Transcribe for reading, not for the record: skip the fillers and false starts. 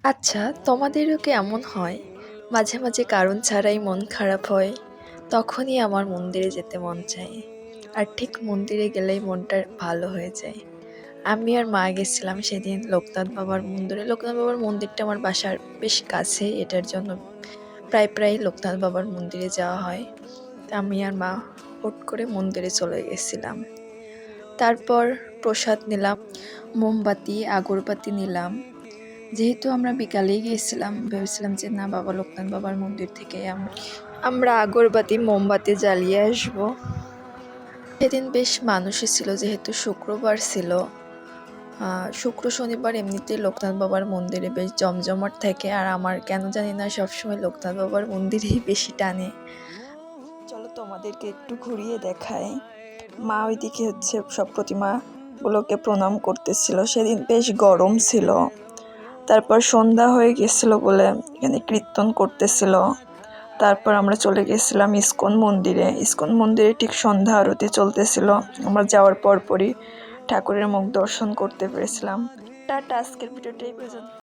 আচ্ছা, তোমাদেরও কি এমন হয় মাঝে মাঝে কারণ ছাড়াই মন খারাপ হয়? তখনই আমার মন্দিরে যেতে মন চায়। আর ঠিক মন্দিরে গেলেই মনটা ভালো হয়ে যায়। আমি আর মা গেছিলাম সেদিন লোকনাথ বাবার মন্দিরে। লোকনাথ বাবার মন্দিরটা আমার বাসার বেশ কাছে, এটার জন্য প্রায় প্রায় লোকনাথ বাবার মন্দিরে যাওয়া হয়। তা আমি আর মা হুট করে মন্দিরে চলে গেছিলাম। তারপর প্রসাদ নিলাম, মোমবাতি আগরবাতি নিলাম। যেহেতু আমরা বিকালেই গিয়েছিলাম, ভেবেছিলাম যে না, বাবা লোকনাথ বাবার মন্দির থেকে আমরা আগরবাতি মোমবাতি জ্বালিয়ে আসবো। সেদিন বেশ মানুষই ছিল, যেহেতু শুক্রবার ছিল। শুক্র শনিবার এমনিতেই লোকনাথ বাবার মন্দিরে বেশ জমজমাট থাকে, আর আমার কেন জানি না সবসময় লোকনাথ বাবার মন্দিরেই বেশি টানে। চলো তোমাদেরকে একটু ঘুরিয়ে দেখাই। মা ওইদিকে সব প্রতিমাগুলোকে প্রণাম করতেছিল। সেদিন বেশ গরম ছিল। তারপর সন্ধ্যা হয়ে গেছিল বলে এখানে কীর্তন করতেছিল। তারপর আমরা চলে গেছিলাম ইস্কন মন্দিরে। ইস্কন মন্দিরে ঠিক সন্ধ্যা আরতি চলতেছিল। আমরা যাওয়ার পরপরই ঠাকুরের মুখ দর্শন করতে পেরেছিলাম। টাটা, আজকের ভিডিওটা এই পর্যন্ত।